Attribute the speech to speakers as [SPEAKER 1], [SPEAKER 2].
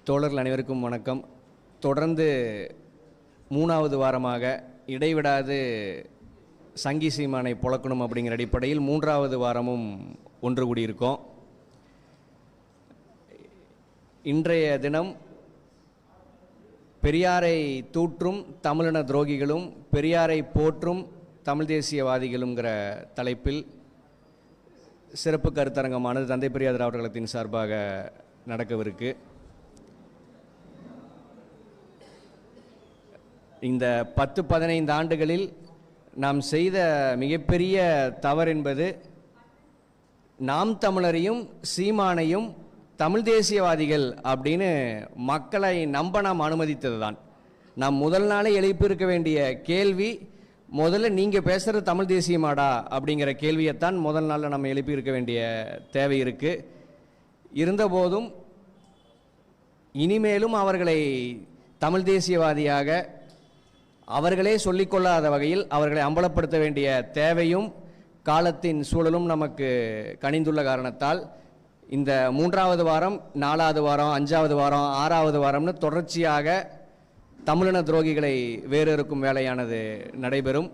[SPEAKER 1] தோழர்கள் அனைவருக்கும் வணக்கம். தொடர்ந்து 3வது வாரமாக இடைவிடாது சங்கி சீமானை புழக்கணும் அப்படிங்கிற அடிப்படையில் 3வது வாரமும் ஒன்று கூடியிருக்கோம். இன்றைய தினம் பெரியாரை தூற்றும் தமிழின துரோகிகளும் பெரியாரை போற்றும் தமிழ் தேசியவாதிகளுங்கிற தலைப்பில் சிறப்பு கருத்தரங்கமானது தந்தை பெரியார் திராவிடர் கழகத்தின் சார்பாக நடக்கவிருக்கு. இந்த 10-15 ஆண்டுகளில் நாம் செய்த மிகப்பெரிய தவறு என்பது நாம் தமிழரையும் சீமானையும் தமிழ் தேசியவாதிகள் அப்படின்னு மக்களை நம்ப நாம் அனுமதித்தது தான். நாம் முதல் நாளே எழுப்பியிருக்க வேண்டிய கேள்வி, முதல்ல நீங்கள் பேசுகிற தமிழ் தேசியமாடா அப்படிங்கிற கேள்வியைத்தான் முதல் நாளில் நம்ம எழுப்பியிருக்க வேண்டிய தேவை இருக்குது. இருந்தபோதும் இனிமேலும் அவர்களை தமிழ் தேசியவாதியாக அவர்களே சொல்லிக்கொள்ளாத வகையில் அவர்களை அம்பலப்படுத்த வேண்டிய தேவையும் காலத்தின் சூழலும் நமக்கு கனிந்துள்ள காரணத்தால் இந்த 3வது வாரம், 4வது வாரம், 5வது வாரம், 6வது வாரம்னு தொடர்ச்சியாக தமிழின துரோகிகளை வேறு இருக்கும் வேலையானது நடைபெறும்.